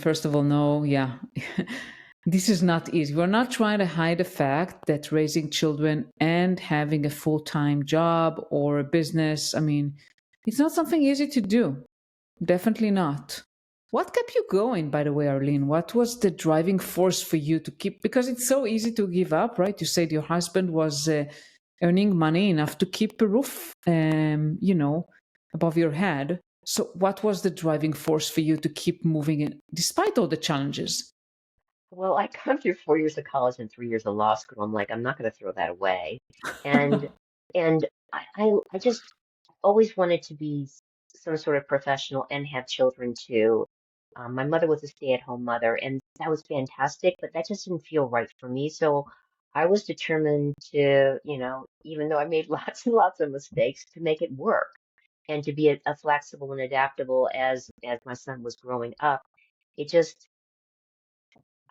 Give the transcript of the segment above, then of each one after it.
first of all, no, yeah, this is not easy. We're not trying to hide the fact that raising children and having a full-time job or a business, I mean, it's not something easy to do. Definitely not. What kept you going, by the way, Arlene? What was the driving force for you to keep? Because it's so easy to give up, right? You said your husband was earning money enough to keep a roof, above your head. So, what was the driving force for you to keep moving in, despite all the challenges? Well, I come through 4 years of college and 3 years of law school. I'm like, I'm not going to throw that away. And and I just always wanted to be some sort of professional and have children too. My mother was a stay-at-home mother, and that was fantastic, but that just didn't feel right for me. So I was determined to, even though I made lots and lots of mistakes, to make it work and to be a flexible and adaptable as my son was growing up. It just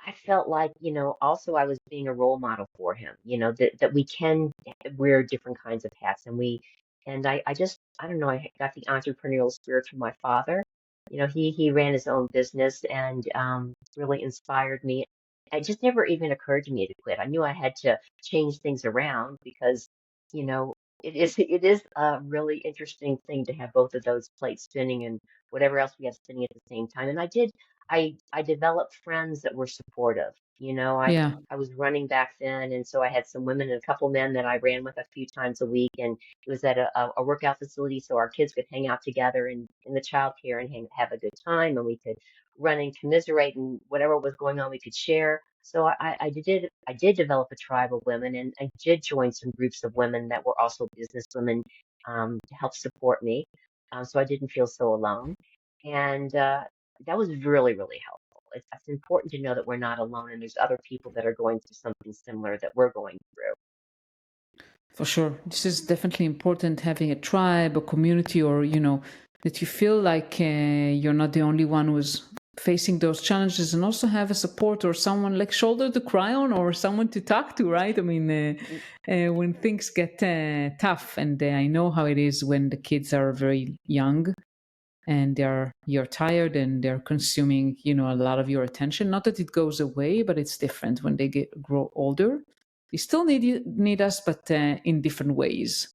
I felt like, also I was being a role model for him, that we can wear different kinds of hats and I don't know, I got the entrepreneurial spirit from my father. He ran his own business and really inspired me. It just never even occurred to me to quit. I knew I had to change things around because, you know, it is a really interesting thing to have both of those plates spinning and whatever else we have spinning at the same time. And I developed friends that were supportive. Yeah. I was running back then, and so I had some women and a couple men that I ran with a few times a week, and it was at a workout facility, so our kids could hang out together in the childcare and have a good time, and we could run and commiserate, and whatever was going on, we could share. So I did develop a tribe of women, and I did join some groups of women that were also business women to help support me, so I didn't feel so alone. And that was really, really helpful. It's important to know that we're not alone and there's other people that are going through something similar that we're going through. For sure. This is definitely important, having a tribe, a community, or, that you feel like you're not the only one who's facing those challenges, and also have a support or someone like shoulder to cry on or someone to talk to, right? I mean, Mm. when things get tough, and I know how it is when the kids are very young and you're tired and they're consuming, a lot of your attention. Not that it goes away, but it's different when they grow older. They still need us, but in different ways.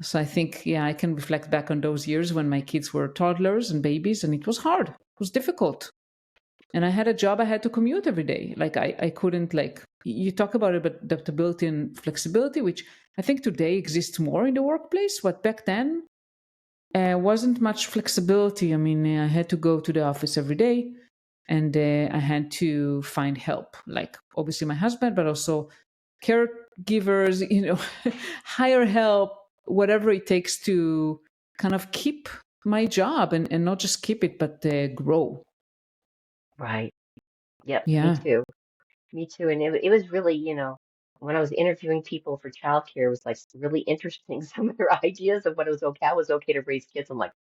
So I think, yeah, I can reflect back on those years when my kids were toddlers and babies, and it was hard. It was difficult. And I had a job, I had to commute every day. Like I couldn't, like, you talk about it, but adaptability and flexibility, which I think today exists more in the workplace, but back then wasn't much flexibility. I mean, I had to go to the office every day, and I had to find help, like obviously my husband, but also caregivers, hire help, whatever it takes to kind of keep my job, and not just keep it, but grow. Right. Yep. Me Yeah. too. Me too. And it was really, when I was interviewing people for childcare, it was like really interesting. Some of their ideas of what it was okay, how it was okay to raise kids. I'm like,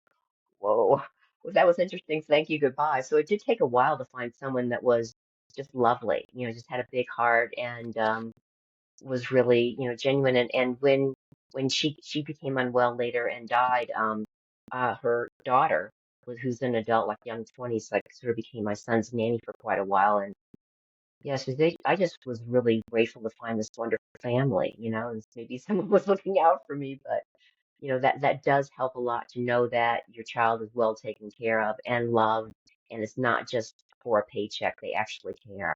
whoa, well, that was interesting. Thank you. Goodbye. So it did take a while to find someone that was just lovely, just had a big heart and was really, genuine. And when she became unwell later and died, her daughter, who's an adult, like young 20s, like sort of became my son's nanny for quite a while. And yeah, so I just was really grateful to find this wonderful family, and maybe someone was looking out for me, but that does help a lot to know that your child is well taken care of and loved, and it's not just for a paycheck. They actually care.